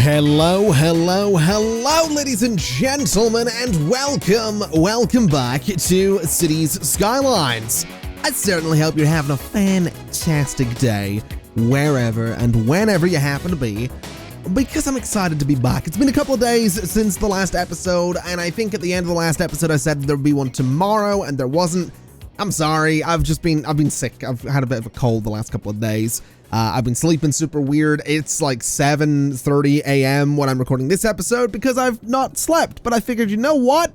Hello, ladies and gentlemen, and welcome back to Cities Skylines. I certainly hope you're having a fantastic day, wherever and whenever you happen to be, because I'm excited to be back. It's been a couple of days since the last episode, and I think at the end of the last episode I said there would be one tomorrow, and there wasn't. I'm sorry, I've been sick. I've had a bit of a cold the last couple of days. I've been sleeping super weird. It's like 7:30 a.m. when I'm recording this episode because I've not slept. But I figured, you know what?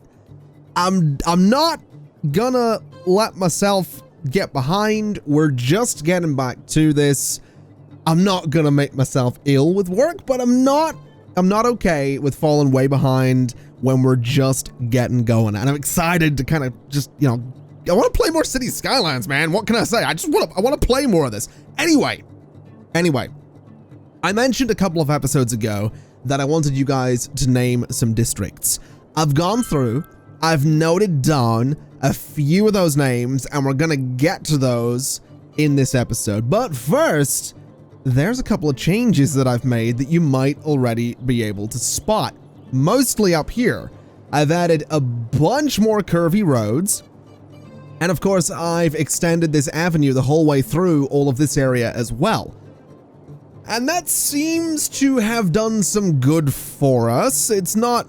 I'm not gonna let myself get behind. We're just getting back to this. I'm not gonna make myself ill with work, but I'm not okay with falling way behind when we're just getting going. And I'm excited to kind of just, I want to play more Cities Skylines, man. What can I say? I want to play more of this. Anyway, I mentioned a couple of episodes ago that I wanted you guys to name some districts. I've gone through, I've noted down a few of those names, and we're gonna get to those in this episode. But first, there's a couple of changes that I've made that you might already be able to spot. Mostly up here. I've added a bunch more curvy roads. And of course, I've extended this avenue the whole way through all of this area as well. And that seems to have done some good for us. It's not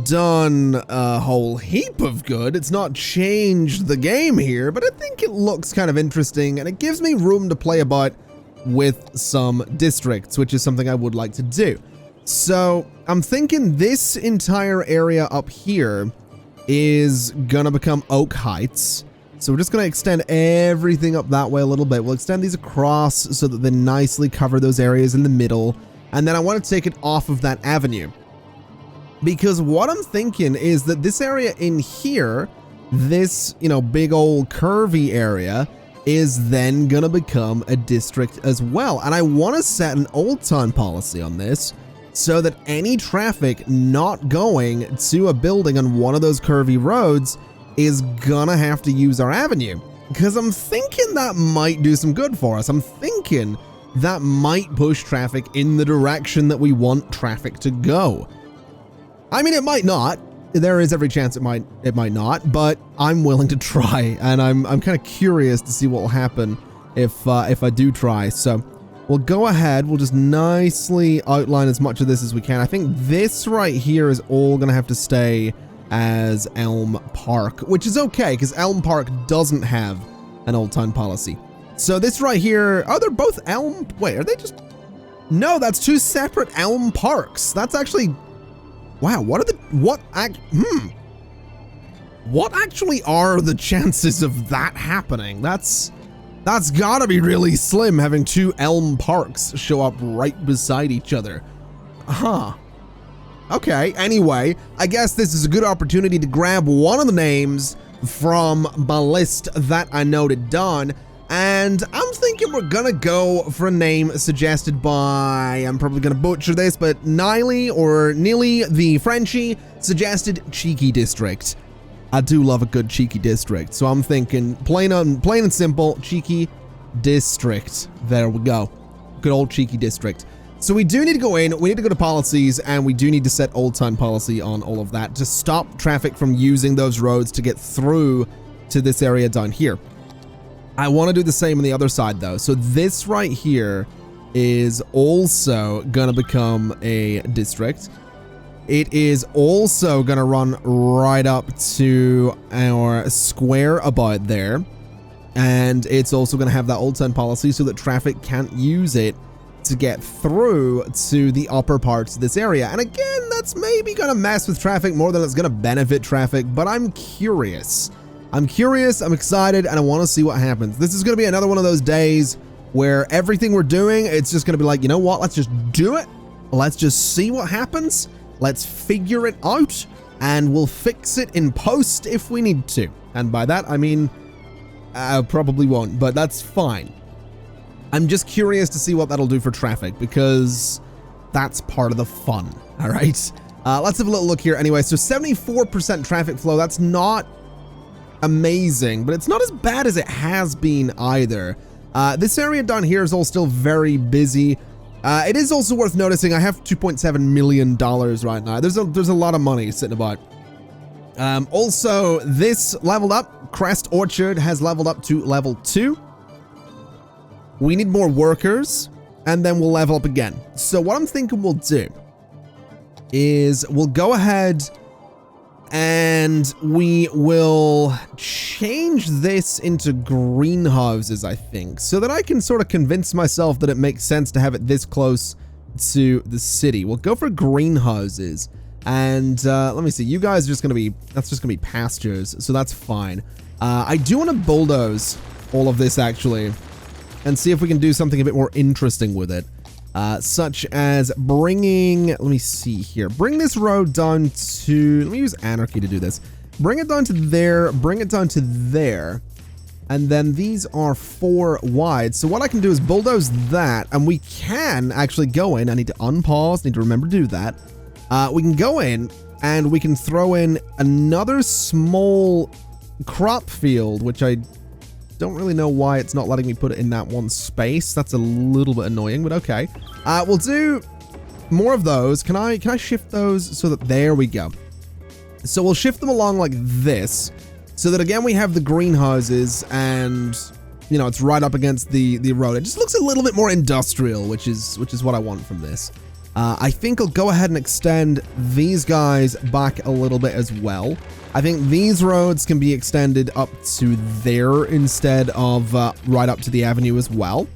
done a whole heap of good. It's not changed the game here, but I think it looks kind of interesting, and it gives me room to play about with some districts, which is something I would like to do. So I'm thinking this entire area up here is gonna become Oak Heights. So we're just gonna extend everything up that way a little bit. We'll extend these across so that they nicely cover those areas in the middle. And then I want to take it off of that avenue. Because what I'm thinking is that this area in here, this, big old curvy area, is then gonna become a district as well. And I want to set an old time policy on this so that any traffic not going to a building on one of those curvy roads is gonna have to use our avenue, because I'm thinking that might do some good for us. I'm thinking that might push traffic in the direction that we want traffic to go. I mean, it might not. There is every chance it might not, but I'm willing to try, and I'm kind of curious to see what will happen if I do try. So we'll go ahead. We'll just nicely outline as much of this as we can. I think this right here is all gonna have to stay as Elm Park, which is okay because Elm Park doesn't have an old time policy. So this right here, oh, they're both Elm. Wait, are they just? No, that's two separate Elm Parks. That's actually, wow. What actually are the chances of that happening? That's gotta be really slim, having two Elm Parks show up right beside each other. Huh. Okay, anyway, I guess this is a good opportunity to grab one of the names from my list that I noted down, and I'm thinking we're gonna go for a name suggested by, I'm probably gonna butcher this, but Niley the Frenchie suggested Cheeky District. I do love a good Cheeky District, so I'm thinking plain and simple, Cheeky District. There we go. Good old Cheeky District. So we do need to go in, we need to go to policies, and we do need to set old time policy on all of that to stop traffic from using those roads to get through to this area down here. I want to do the same on the other side though. So this right here is also gonna become a district. It is also gonna run right up to our square about there. And it's also gonna have that old time policy so that traffic can't use it to get through to the upper parts of this area. And again, that's maybe gonna mess with traffic more than it's gonna benefit traffic, but I'm curious. I'm excited, and I want to see what happens. This is gonna be another one of those days where everything we're doing, it's just gonna be like, you know what, let's just do it. Let's just see what happens. Let's figure it out, and we'll fix it in post if we need to. And by that, I mean, I probably won't, but that's fine. I'm just curious to see what that'll do for traffic, because that's part of the fun, all right? Let's have a little look here anyway. So 74% traffic flow, that's not amazing, but it's not as bad as it has been either. This area down here is all still very busy. It is also worth noticing I have $2.7 million right now. There's a lot of money sitting about. Also, this leveled up. Crest Orchard has leveled up to level 2. We need more workers, and then we'll level up again. So what I'm thinking we'll do is we'll go ahead and we will change this into greenhouses, I think, so that I can sort of convince myself that it makes sense to have it this close to the city. We'll go for greenhouses. And let me see, you guys are just going to be, that's just going to be pastures, so that's fine. I do want to bulldoze all of this, actually, and see if we can do something a bit more interesting with it. Such as bringing, let me see here, bring this road down to, let me use Anarchy to do this. Bring it down to there, bring it down to there, and then these are 4 wide. So what I can do is bulldoze that, and we can actually go in, I need to unpause, need to remember to do that. We can go in and we can throw in another small crop field, which I don't really know why it's not letting me put it in that one space. That's a little bit annoying, but okay. We'll do more of those. Can I shift those so that there we go. So we'll shift them along like this so that again we have the greenhouses and you know it's right up against the road. It just looks a little bit more industrial, which is what I want from this. I think I'll go ahead and extend these guys back a little bit as well. I think these roads can be extended up to there instead of right up to the avenue as well.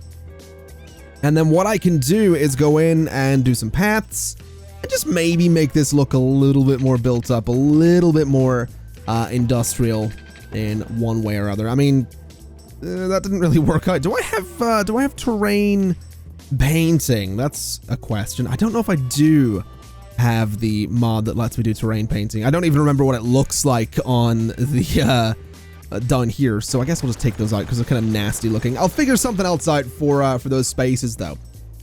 And then what I can do is go in and do some paths and just maybe make this look a little bit more built up, a little bit more industrial in one way or other. I mean, that didn't really work out. Do I have terrain painting? That's a question. I don't know if I do have the mod that lets me do terrain painting. I don't even remember what it looks like on the down here, so I guess we'll just take those out because they're kind of nasty looking. I'll figure something else out for those spaces though.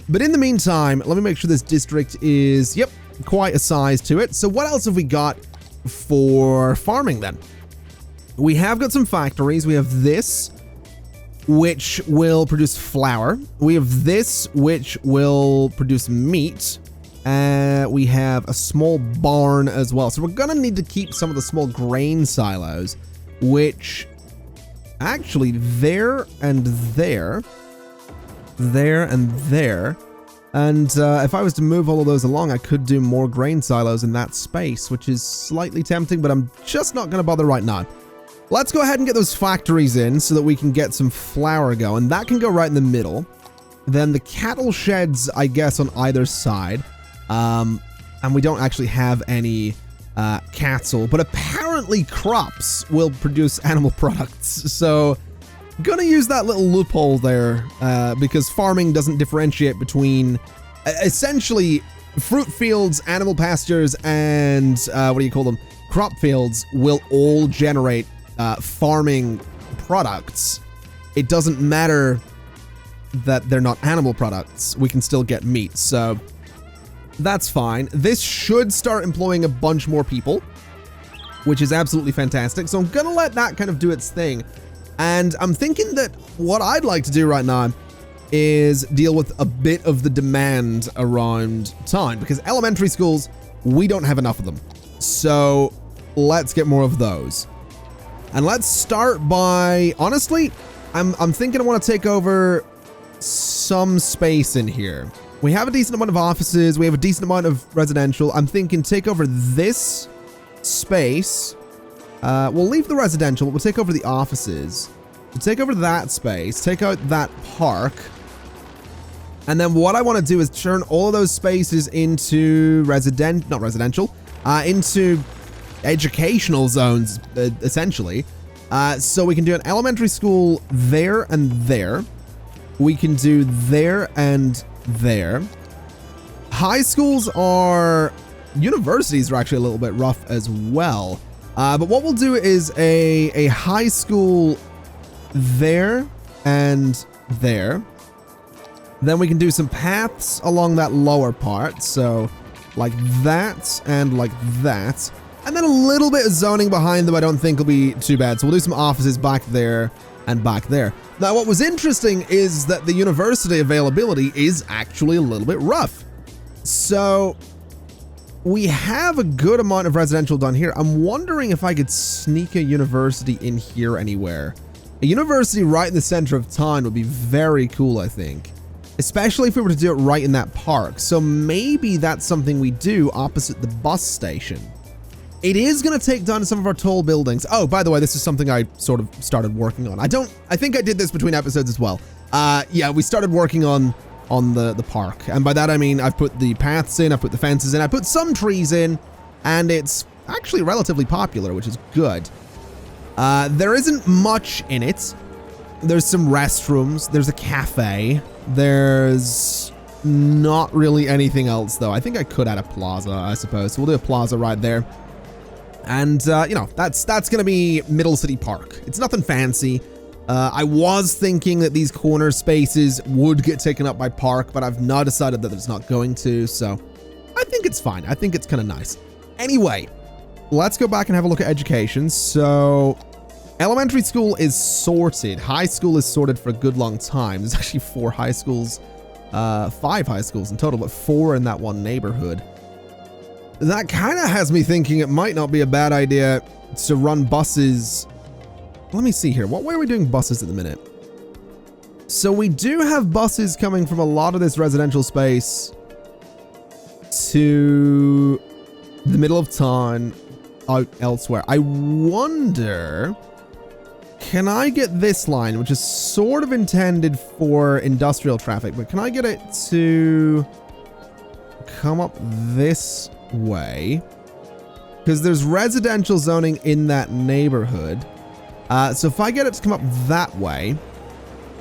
But in the meantime, let me make sure this district is, yep, quite a size to it. So what else have we got for farming then? We have got some factories. We have this, which will produce flour. We have this, which will produce meat. We have a small barn as well. So we're gonna need to keep some of the small grain silos, which actually there and there, there and there. And if I was to move all of those along, I could do more grain silos in that space, which is slightly tempting, but I'm just not gonna bother right now. Let's go ahead and get those factories in so that we can get some flour going. That can go right in the middle. Then the cattle sheds, I guess, on either side. And we don't actually have any cattle, but apparently crops will produce animal products. So gonna use that little loophole there because farming doesn't differentiate between essentially fruit fields, animal pastures, and what do you call them? Crop fields will all generate farming products. It doesn't matter that they're not animal products. We can still get meat. So that's fine. This should start employing a bunch more people, which is absolutely fantastic. So I'm gonna let that kind of do its thing. And I'm thinking that what I'd like to do right now is deal with a bit of the demand around town, because elementary schools, we don't have enough of them. So let's get more of those. And let's start by, honestly, I'm thinking I want to take over some space in here. We have a decent amount of offices. We have a decent amount of residential. I'm thinking take over this space. We'll leave the residential, but we'll take over the offices. We'll take over that space, take out that park. And then what I want to do is turn all of those spaces into into educational zones, essentially. So we can do an elementary school there and there. We can do there and there. High schools are... Universities are actually a little bit rough as well. But what we'll do is a high school there and there. Then we can do some paths along that lower part. So like that and like that. And then a little bit of zoning behind them I don't think will be too bad. So we'll do some offices back there. and back there. Now, what was interesting is that the university availability is actually a little bit rough. So we have a good amount of residential done here. I'm wondering if I could sneak a university in here anywhere. A university right in the center of town would be very cool, I think. Especially if we were to do it right in that park. So maybe that's something we do opposite the bus station. It is going to take down some of our tall buildings. Oh, by the way, this is something I sort of started working on. I think I did this between episodes as well. Yeah, we started working on the park. And by that, I mean, I've put the paths in, I've put the fences in, I put some trees in, and it's actually relatively popular, which is good. There isn't much in it. There's some restrooms, there's a cafe, there's not really anything else though. I think I could add a plaza, I suppose. So we'll do a plaza right there. And, you know, that's going to be Middle City Park. It's nothing fancy. I was thinking that these corner spaces would get taken up by park, but I've now decided that it's not going to. So I think it's fine. I think it's kind of nice. Anyway, let's go back and have a look at education. So elementary school is sorted. High school is sorted for a good long time. There's actually 5 high schools in total, but 4 in that one neighborhood. That kind of has me thinking it might not be a bad idea to run buses. Let me see here. What way are we doing buses at the minute? So we do have buses coming from a lot of this residential space to the middle of town out elsewhere. I wonder, can I get this line, which is sort of intended for industrial traffic, but can I get it to come up this way? Because there's residential zoning in that neighborhood. So if I get it to come up that way,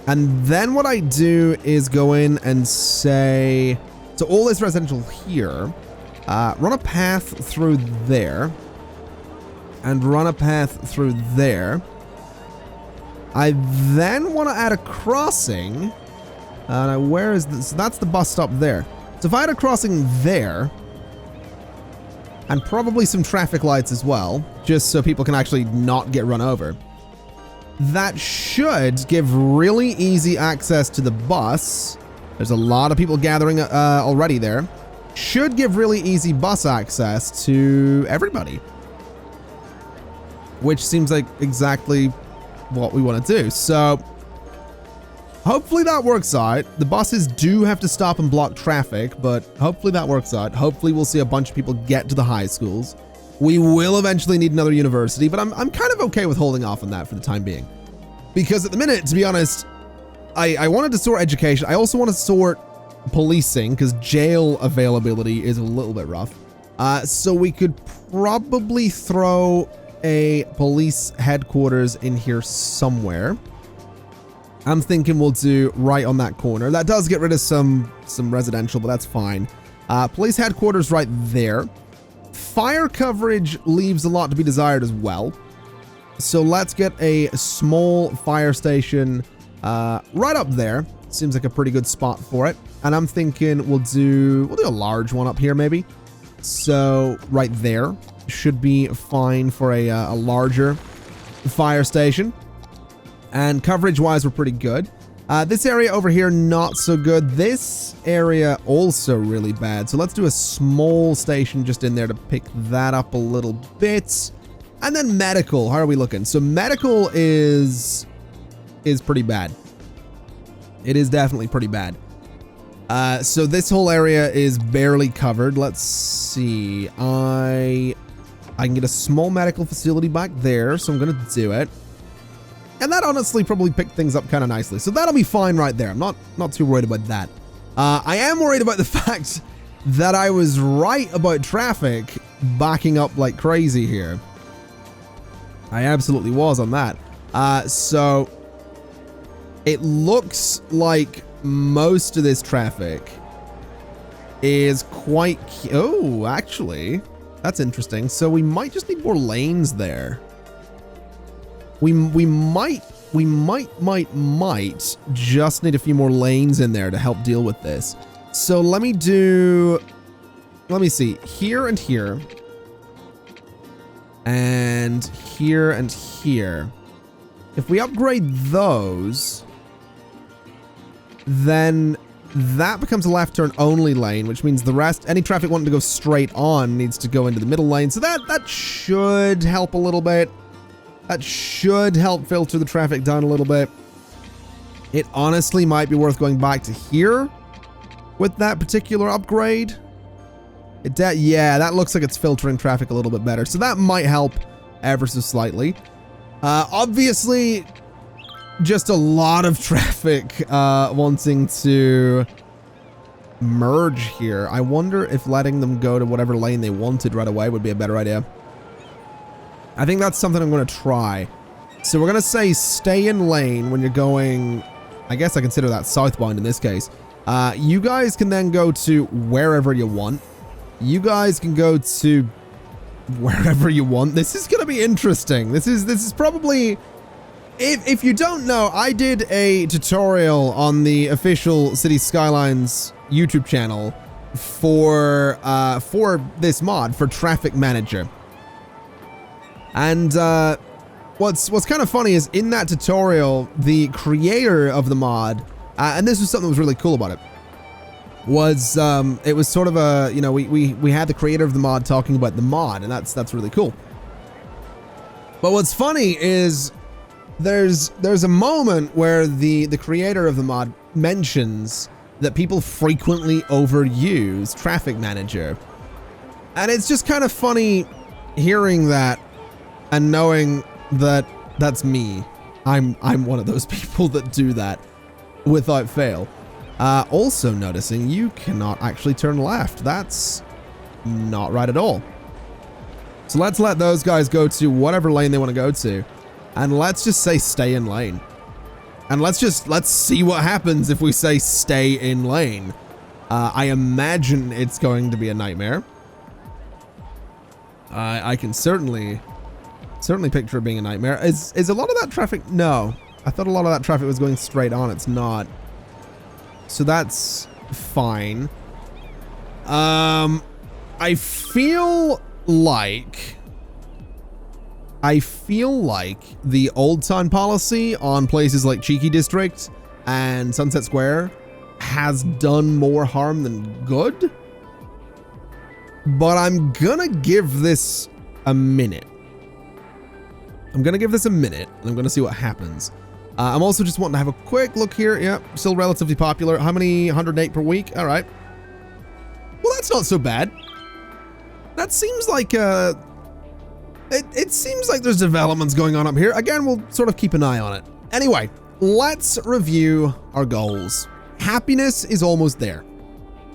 and then what I do is go in and say, so all this residential here, run a path through there, and run a path through there. I then want to add a crossing. Where is this? So that's the bus stop there. So if I had a crossing there, and probably some traffic lights as well, just so people can actually not get run over, that should give really easy access to the bus. There's a lot of people gathering already there. Should give really easy bus access to everybody, which seems like exactly what we want to do. So hopefully that works out. The buses do have to stop and block traffic, but hopefully that works out. Hopefully we'll see a bunch of people get to the high schools. We will eventually need another university, but I'm kind of okay with holding off on that for the time being. Because at the minute, to be honest, I wanted to sort education. I also want to sort policing, because jail availability is a little bit rough. So we could probably throw a police headquarters in here somewhere. I'm thinking we'll do right on that corner. That does get rid of some residential, but that's fine. Police headquarters right there. Fire coverage leaves a lot to be desired as well. So let's get a small fire station right up there. Seems like a pretty good spot for it. And I'm thinking we'll do a large one up here maybe. So right there should be fine for a larger fire station. And coverage-wise, we're pretty good. This area over here, not so good. This area also really bad. So let's do a small station just in there to pick that up a little bit. And then medical, how are we looking? So medical is pretty bad. It is definitely pretty bad. So this whole area is barely covered. Let's see. I can get a small medical facility back there, so I'm going to do it. And that honestly probably picked things up kind of nicely. So that'll be fine right there. I'm not too worried about that. I am worried about the fact that I was right about traffic backing up like crazy here. I absolutely was on that. So it looks like most of this traffic is quite... Oh, actually, that's interesting. So we might just need more lanes there. We might just need a few more lanes in there to help deal with this. So let me see, here and here. And here and here. if we upgrade those, then that becomes a left turn only lane, which means the rest, any traffic wanting to go straight on needs to go into the middle lane. So that should help a little bit. That should help filter the traffic down a little bit. It honestly might be worth going back to here with that particular upgrade. Yeah, that looks like it's filtering traffic a little bit better. So that might help ever so slightly. Obviously, just a lot of traffic wanting to merge here. I wonder if letting them go to whatever lane they wanted right away would be a better idea. I think that's something I'm going to try. So we're going to say stay in lane when you're going, I guess I consider that southbound in this case. You guys can then go to wherever you want. You guys can go to wherever you want. This is going to be interesting. This is probably, if you don't know, I did a tutorial on the official Cities Skylines YouTube channel for this mod, for Traffic Manager. And what's kind of funny is in that tutorial, the creator of the mod, and this was something that was really cool about it, was it was sort of a, you know, we had the creator of the mod talking about the mod, and that's really cool. But what's funny is there's a moment where the creator of the mod mentions that people frequently overuse Traffic Manager, and it's just kind of funny hearing that and knowing that that's me. I'm one of those people that do that without fail. Also noticing you cannot actually turn left. That's not right at all. So let's let those guys go to whatever lane they want to go to. And let's just say stay in lane. And let's see what happens if we say stay in lane. I imagine it's going to be a nightmare. I can certainly picture it being a nightmare. Is a lot of that traffic? No. I thought a lot of that traffic was going straight on. It's not. So that's fine. I feel like the Old Town policy on places like Cheeky District and Sunset Square has done more harm than good. But I'm gonna give this a minute. I'm gonna give this a minute, and I'm gonna see what happens. I'm also just wanting to have a quick look here. Yep, still relatively popular. How many? 108 per week? All right. Well, that's not so bad. That seems like it seems like there's developments going on up here. Again, we'll sort of keep an eye on it. Anyway, let's review our goals. Happiness is almost there,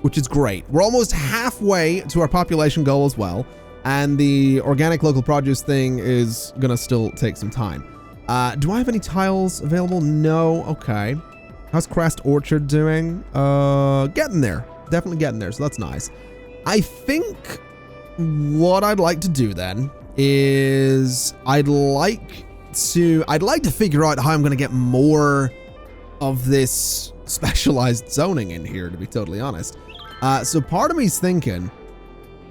which is great. We're almost halfway to our population goal as well. And the organic local produce thing is gonna still take some time. Do I have any tiles available? No. Okay. How's Crest Orchard doing? Getting there. Definitely getting there. So that's nice. I think what I'd like to do then is I'd like to figure out how I'm gonna get more of this specialized zoning in here, to be totally honest. So part of me's thinking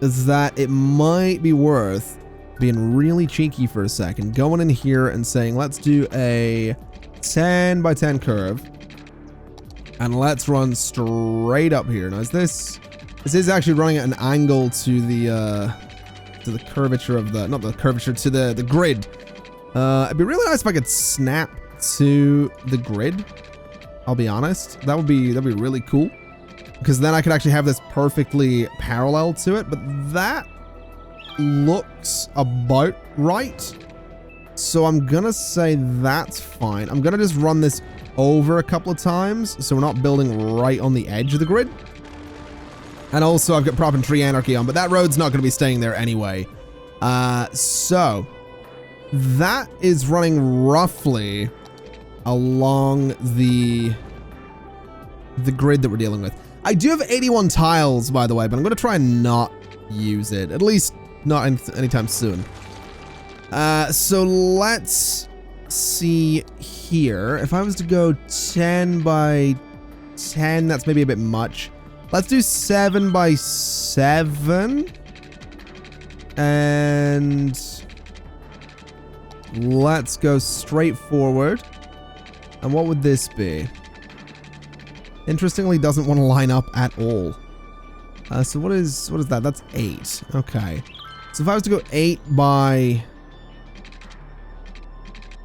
is that it might be worth being really cheeky for a second, going in here and saying, let's do a 10 by 10 curve, and let's run straight up here. Now, this is actually running at an angle to the curvature of the, not the curvature, to the grid. It'd be really nice if I could snap to the grid. I'll be honest, that'd be really cool, because then I could actually have this perfectly parallel to it. But that looks about right, so I'm gonna say that's fine. I'm gonna just run this over a couple of times so we're not building right on the edge of the grid. And also I've got prop and tree anarchy on, but that road's not gonna be staying there anyway. So that is running roughly along the grid that we're dealing with. I do have 81 tiles, by the way, but I'm gonna try and not use it, at least not anytime soon. So let's see here. If I was to go 10 by 10, that's maybe a bit much. Let's do 7 by 7. And let's go straight forward. And what would this be? Interestingly, doesn't want to line up at all. So what is that? That's 8. Okay. So if I was to go 8 by...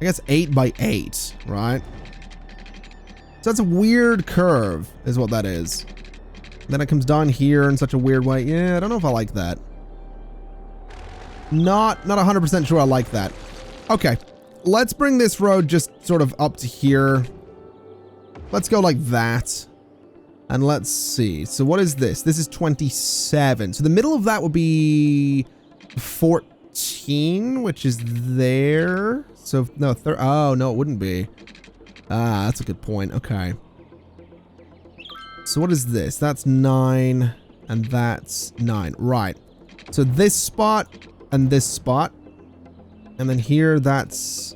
I guess 8 by 8, right? So that's a weird curve, is what that is. Then it comes down here in such a weird way. Yeah, I don't know if I like that. Not 100% sure I like that. Okay. Let's bring this road just sort of up to here. Let's go like that. And let's see. So what is this? This is 27. So the middle of that would be 14, which is there. So no, oh no, it wouldn't be. Ah, that's a good point. Okay. So what is this? That's 9 and that's 9. Right. So this spot and this spot. And then here that's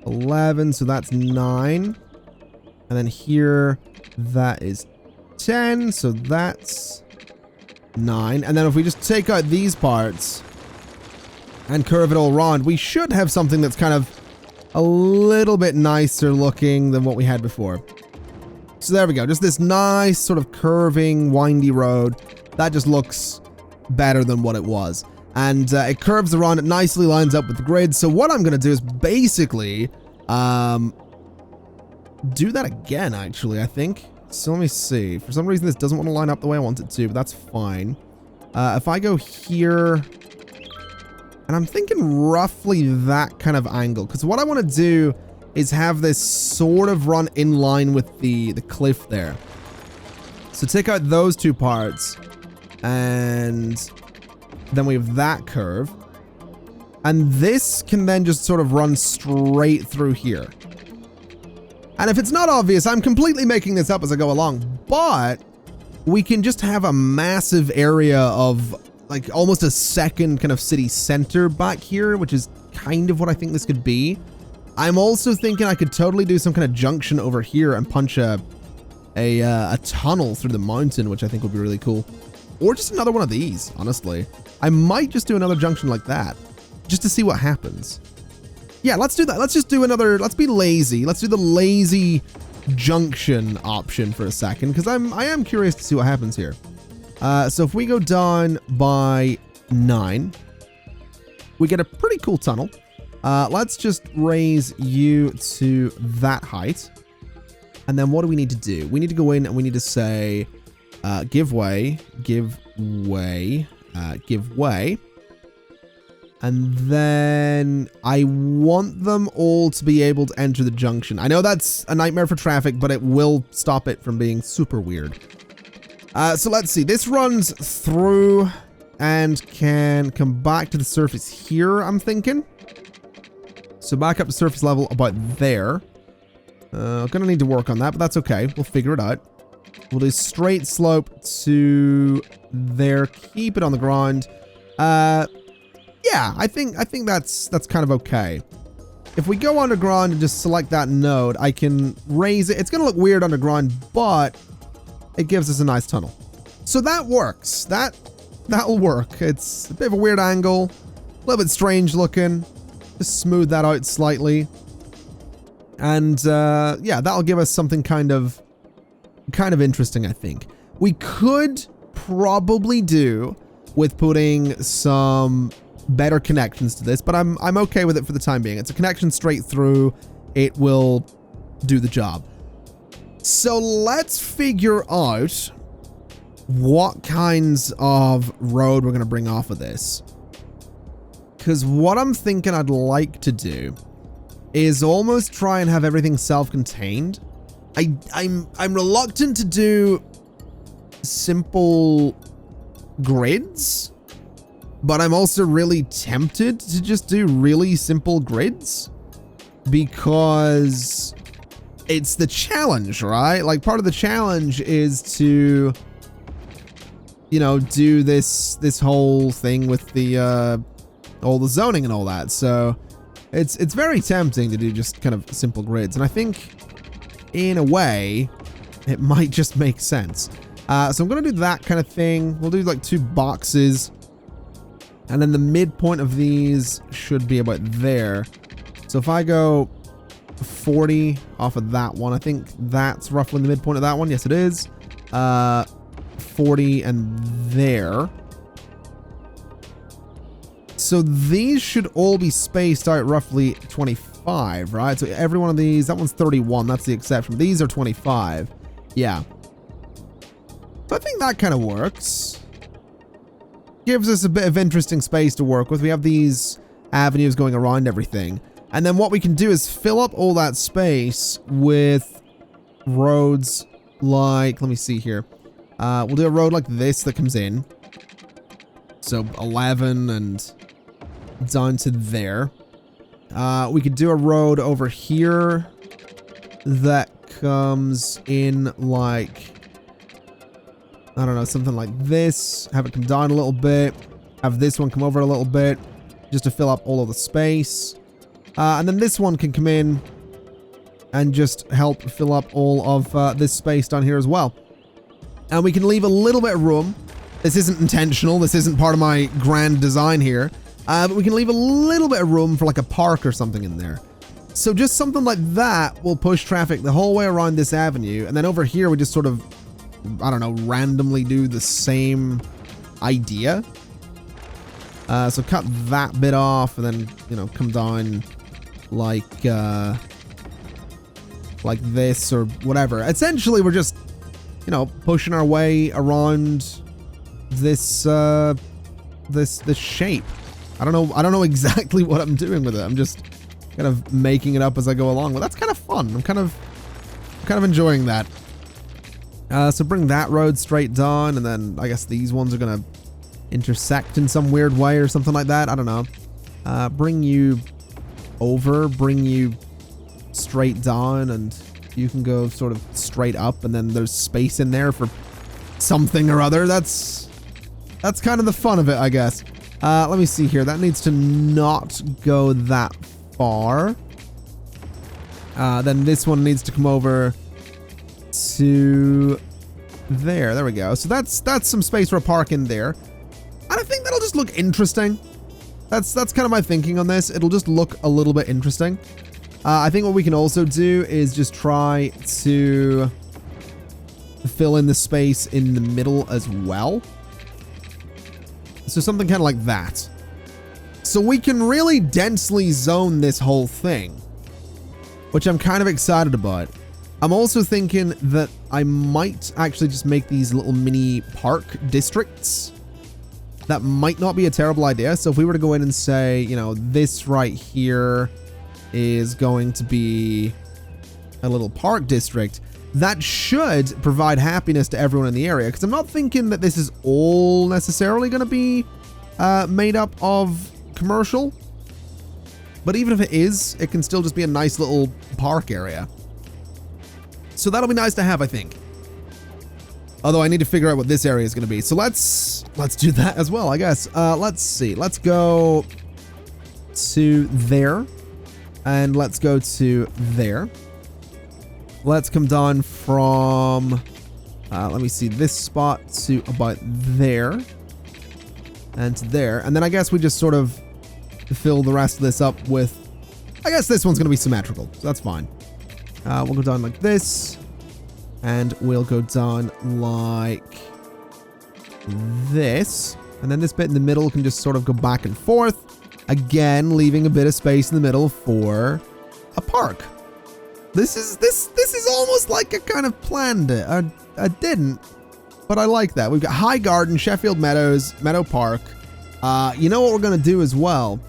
11, so that's 9. And then here that is 10, so that's 9. And then if we just take out these parts and curve it all around, we should have something that's kind of a little bit nicer looking than what we had before. So there we go. Just this nice sort of curving, windy road. That just looks better than what it was. And it curves around, it nicely lines up with the grid. So what I'm going to do is basically do that again, actually, I think. So let me see. For some reason, this doesn't want to line up the way I want it to, but that's fine. If I go here, and I'm thinking roughly that kind of angle, because what I want to do is have this sort of run in line with the cliff there. So take out those two parts, and then we have that curve. And this can then just sort of run straight through here. And if it's not obvious, I'm completely making this up as I go along, but we can just have a massive area of like almost a second kind of city center back here, which is kind of what I think this could be. I'm also thinking I could totally do some kind of junction over here and punch a tunnel through the mountain, which I think would be really cool. Or just another one of these, honestly. I might just do another junction like that, just to see what happens. Yeah, let's do that. Let's just do another, let's be lazy. Let's do the lazy junction option for a second, because I am curious to see what happens here. So if we go down by 9, we get a pretty cool tunnel. Let's just raise you to that height. And then what do we need to do? We need to go in and we need to say, give way, give way, give way. And then I want them all to be able to enter the junction. I know that's a nightmare for traffic, but it will stop it from being super weird. So let's see. This runs through and can come back to the surface here, I'm thinking. So back up to surface level about there. Gonna need to work on that, but that's okay. We'll figure it out. We'll do straight slope to there. Keep it on the ground. Yeah, I think that's kind of okay. If we go underground and just select that node, I can raise it. It's gonna look weird underground, but it gives us a nice tunnel. So that works. That'll work. It's a bit of a weird angle, a little bit strange looking. Just smooth that out slightly. And yeah, that'll give us something kind of interesting, I think. We could probably do with putting some better connections to this, but I'm okay with it for the time being. It's a connection straight through. It will do the job. So let's figure out what kinds of road we're going to bring off of this. Because what I'm thinking I'd like to do is almost try and have everything self-contained. I'm reluctant to do simple grids, but I'm also really tempted to just do really simple grids because it's the challenge, right? Like part of the challenge is to, you know, do this whole thing with the all the zoning and all that. So it's very tempting to do just kind of simple grids, and I think in a way it might just make sense. So I'm gonna do that kind of thing. We'll do like 2 boxes, and then the midpoint of these should be about there. So So if I go 40 off of that one, I think that's roughly the midpoint of that one. Yes, it is. 40 and there. So these should all be spaced out roughly 25, right? So every one of these, that one's 31. That's the exception. These are 25. Yeah. So I think that kind of works. Gives us a bit of interesting space to work with. We have these avenues going around everything. And then what we can do is fill up all that space with roads like, let me see here. We'll do a road like this that comes in. So 11 and down to there. We could do a road over here that comes in like, I don't know, something like this. Have it come down a little bit. Have this one come over a little bit just to fill up all of the space. And then this one can come in and just help fill up all of this space down here as well. And we can leave a little bit of room. This isn't intentional. This isn't part of my grand design here. But we can leave a little bit of room for like a park or something in there. So just something like that will push traffic the whole way around this avenue. And then over here, we just sort of, I don't know, randomly do the same idea. So cut that bit off and then, you know, come down like this or whatever. Essentially, we're just, you know, pushing our way around this this shape. I don't know exactly what I'm doing with it. I'm just kind of making it up as I go along. But that's kind of fun. I'm kind of enjoying that. So bring that road straight down, and then I guess these ones are gonna intersect in some weird way or something like that. I don't know. Bring you over, bring you straight down, and you can go sort of straight up, and then there's space in there for something or other. That's kind of the fun of it, I guess. Let me see here. That needs to not go that far. Then this one needs to come over to there. There we go. So that's some space for a park in there. And I think that'll just look interesting. That's kind of my thinking on this. It'll just look a little bit interesting. I think what we can also do is just try to fill in the space in the middle as well. So something kind of like that. So we can really densely zone this whole thing, which I'm kind of excited about. I'm also thinking that I might actually just make these little mini park districts. That might not be a terrible idea. So if we were to go in and say, you know, this right here is going to be a little park district, that should provide happiness to everyone in the area. Because I'm not thinking that this is all necessarily going to be made up of commercial. But even if it is, it can still just be a nice little park area. So that'll be nice to have, I think. Although I need to figure out what this area is going to be. So let's do that as well, I guess. Let's see. Let's go to there. And let's go to there. Let's come down from, let me see, this spot to about there. And to there. And then I guess we just sort of fill the rest of this up with, I guess this one's going to be symmetrical. So that's fine. We'll go down like this. And we'll go down like this. And then this bit in the middle can just sort of go back and forth. Again, leaving a bit of space in the middle for a park. This is almost like I kind of planned it. I didn't, but I like that. We've got High Garden, Sheffield Meadows, Meadow Park. You know what we're going to do as well?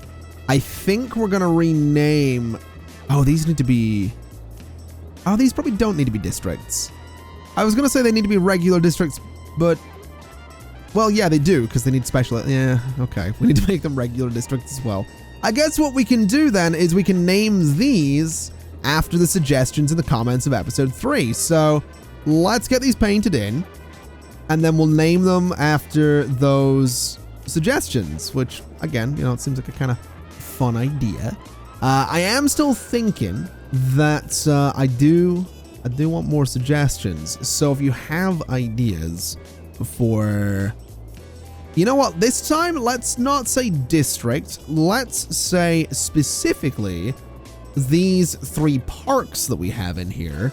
I think we're going to rename... Oh, these need to be... Oh, these probably don't need to be districts. I was going to say they need to be regular districts, but... Well, yeah, they do, because they need special... Yeah, okay. We need to make them regular districts as well. I guess what we can do then is we can name these after the suggestions in the comments of episode 3. So let's get these painted in, and then we'll name them after those suggestions, which, again, you know, it seems like a kind of fun idea. I am still thinking that I do want more suggestions. So if you have ideas for... You know what? This time, let's not say district. Let's say specifically these 3 parks that we have in here,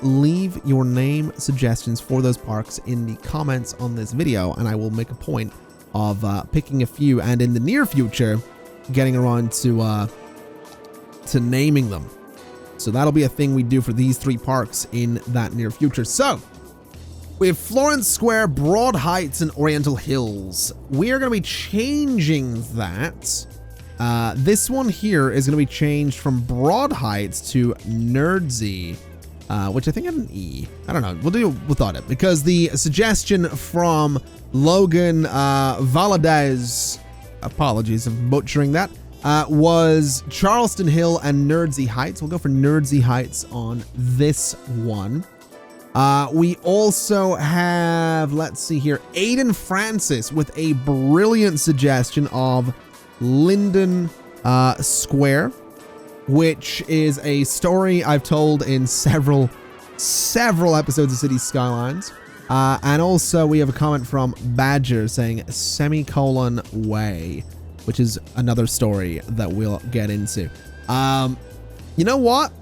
leave your name suggestions for those parks in the comments on this video, and I will make a point of picking a few, and in the near future, getting around to naming them. So that'll be a thing we do for these 3 parks in that near future. So we have Florence Square, Broad Heights, and Oriental Hills. We are going to be changing that. This one here is going to be changed from Broad Heights to Nerdsy, which I think had an E. I don't know. We'll do without it because the suggestion from Logan Valadez, apologies, I'm butchering that, was Charleston Hill and Nerdsy Heights. We'll go for Nerdsy Heights on this one. We also have, let's see here, Aiden Francis with a brilliant suggestion of Linden Square, which is a story I've told in several episodes of Cities Skylines. And also we have a comment from Badger saying semicolon way, which is another story that we'll get into. You know what?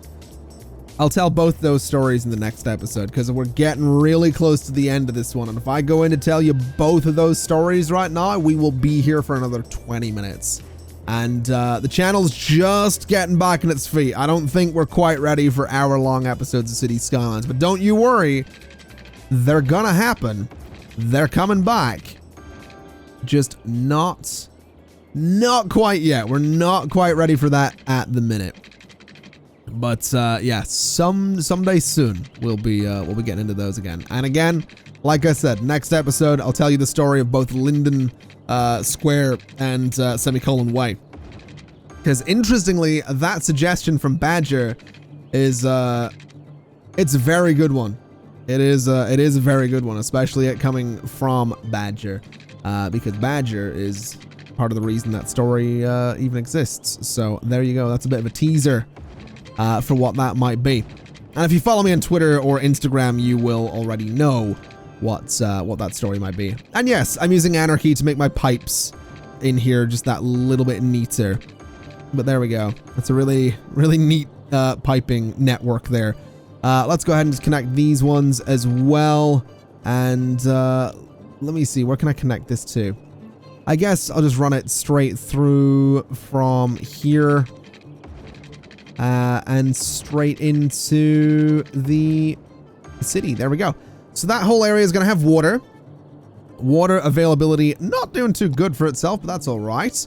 I'll tell both those stories in the next episode because we're getting really close to the end of this one. And if I go in to tell you both of those stories right now, we will be here for another 20 minutes. And the channel's just getting back on its feet. I don't think we're quite ready for hour-long episodes of Cities Skylines, but don't you worry. They're gonna happen. They're coming back. Just not quite yet. We're not quite ready for that at the minute. But yeah, someday soon we'll be getting into those again. And again, like I said, next episode I'll tell you the story of both Linden Square and Semicolon Way. Because interestingly, that suggestion from Badger is it's a very good one. It is a very good one, especially it coming from Badger, because Badger is part of the reason that story even exists. So there you go. That's a bit of a teaser for what that might be. And if you follow me on Twitter or Instagram, you will already know what that story might be. And yes, I'm using Anarchy to make my pipes in here just that little bit neater. But there we go. That's a really neat piping network there. Let's go ahead and just connect these ones as well. And let me see, where can I connect this to? I guess I'll just run it straight through from here. And straight into the city. There we go. So that whole area is going to have water. Water availability not doing too good for itself, but that's all right.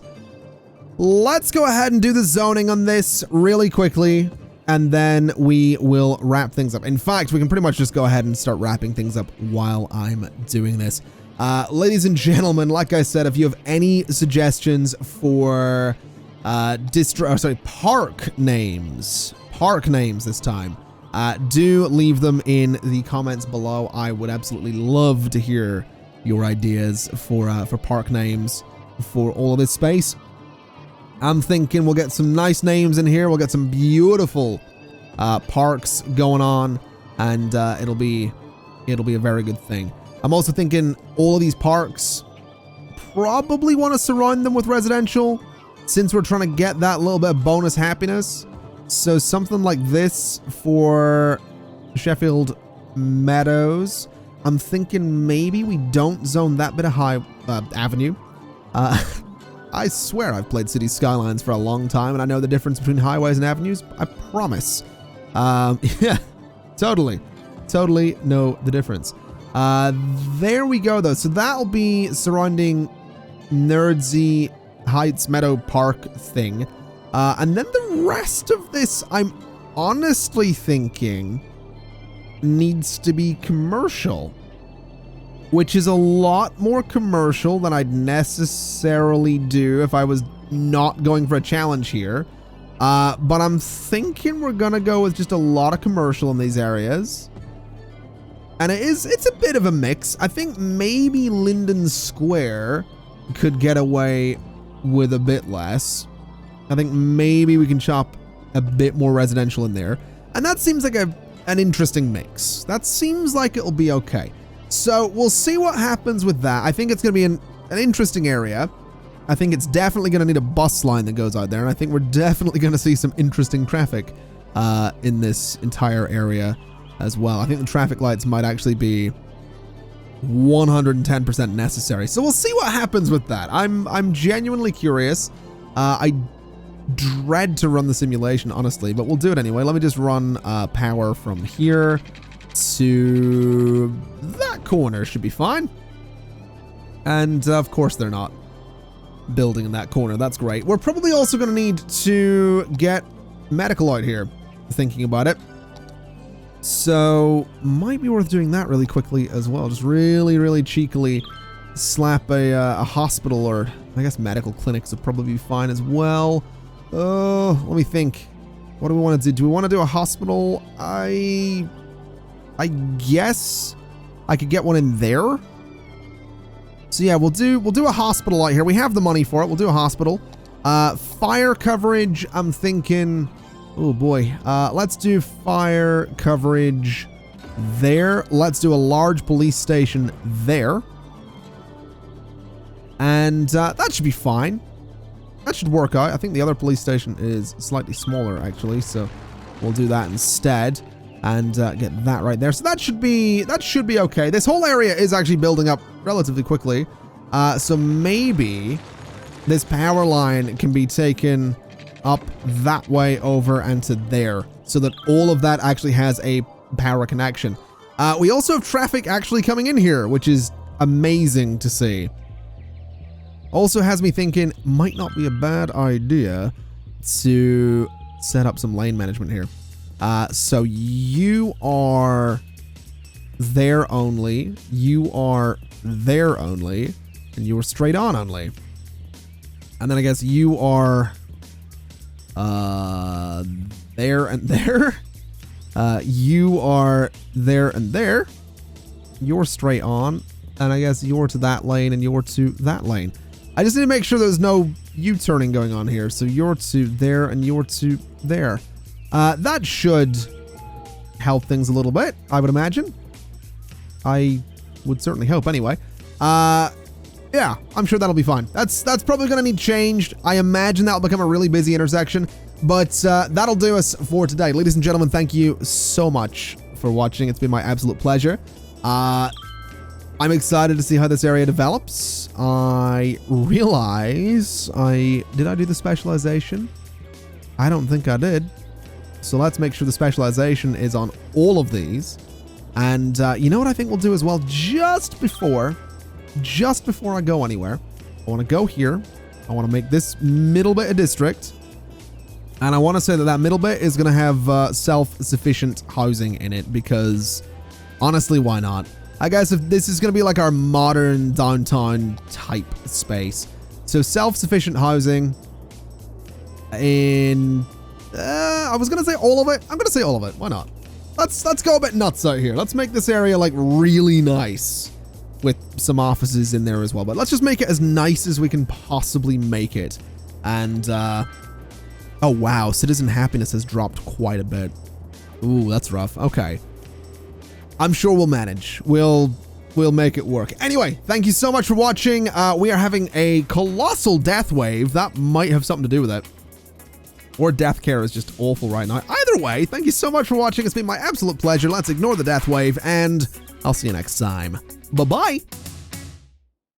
Let's go ahead and do the zoning on this really quickly, and then we will wrap things up. In fact, we can pretty much just go ahead and start wrapping things up while I'm doing this. Ladies and gentlemen, like I said, if you have any suggestions for park names this time, do leave them in the comments below. I would absolutely love to hear your ideas for park names for all of this space. I'm thinking we'll get some nice names in here. We'll get some beautiful parks going on, and it'll be a very good thing. I'm also thinking all of these parks probably want to surround them with residential, since we're trying to get that little bit of bonus happiness. So something like this for Sheffield Meadows. I'm thinking maybe we don't zone that bit of avenue. I swear I've played Cities Skylines for a long time, and I know the difference between highways and avenues. I promise. Yeah, totally know the difference. There we go, though. So that'll be surrounding Nerdsy Heights Meadow Park thing. And then the rest of this, I'm honestly thinking, needs to be commercial, which is a lot more commercial than I'd necessarily do if I was not going for a challenge here. But I'm thinking we're gonna go with just a lot of commercial in these areas. And it's a bit of a mix. I think maybe Linden Square could get away with a bit less. I think maybe we can chop a bit more residential in there. And that seems like an interesting mix. That seems like it'll be okay. So we'll see what happens with that. I think it's going to be an interesting area. I think it's definitely going to need a bus line that goes out there, and I think we're definitely going to see some interesting traffic in this entire area as well. I think the traffic lights might actually be 110% necessary. So we'll see what happens with that. I'm genuinely curious. I dread to run the simulation, honestly, but we'll do it anyway. Let me just run power from here to that corner. Should be fine. And of course they're not building in that corner. That's great. We're probably also going to need to get medical out here, thinking about it. So might be worth doing that really quickly as well. Just really cheekily slap a hospital, or I guess medical clinics would probably be fine as well. Oh, let me think. What do we want to do? Do we want to do a hospital? I guess I could get one in there. So yeah, we'll do a hospital out here. We have the money for it. We'll do a hospital. Fire coverage, I'm thinking, oh boy. Let's do fire coverage there. Let's do a large police station there. And that should be fine. That should work out. I think the other police station is slightly smaller, actually, so we'll do that instead and get that right there. So that should be okay. This whole area is actually building up relatively quickly, so maybe this power line can be taken up that way over and to there, so that all of that actually has a power connection. We also have traffic actually coming in here, which is amazing to see. Also has me thinking, might not be a bad idea to set up some lane management here. So you are there only, you are there only, and you are straight on only. And then I guess you are there and there. You are there and there. You're straight on, and I guess you're to that lane and you're to that lane. I just need to make sure there's no U-turning going on here. So you're to there and you're to there. That should help things a little bit, I would imagine. I would certainly hope anyway. Yeah, I'm sure that'll be fine. That's probably going to need changed. I imagine that'll become a really busy intersection, but that'll do us for today. Ladies and gentlemen, thank you so much for watching. It's been my absolute pleasure. I'm excited to see how this area develops. I realize did I do the specialization? I don't think I did. So let's make sure the specialization is on all of these. And you know what I think we'll do as well? Just before I go anywhere, I want to go here. I want to make this middle bit a district. And I want to say that middle bit is going to have self-sufficient housing in it, because honestly, why not? I guess if this is going to be like our modern downtown type space. So self-sufficient housing in, I was going to say all of it. I'm going to say all of it. Why not? Let's go a bit nuts out here. Let's make this area like really nice with some offices in there as well. But let's just make it as nice as we can possibly make it. And, oh wow, citizen happiness has dropped quite a bit. Ooh, that's rough. Okay. I'm sure we'll manage. We'll make it work. Anyway, thank you so much for watching. We are having a colossal death wave. That might have something to do with it. Or death care is just awful right now. Either way, thank you so much for watching. It's been my absolute pleasure. Let's ignore the death wave, and I'll see you next time. Bye-bye.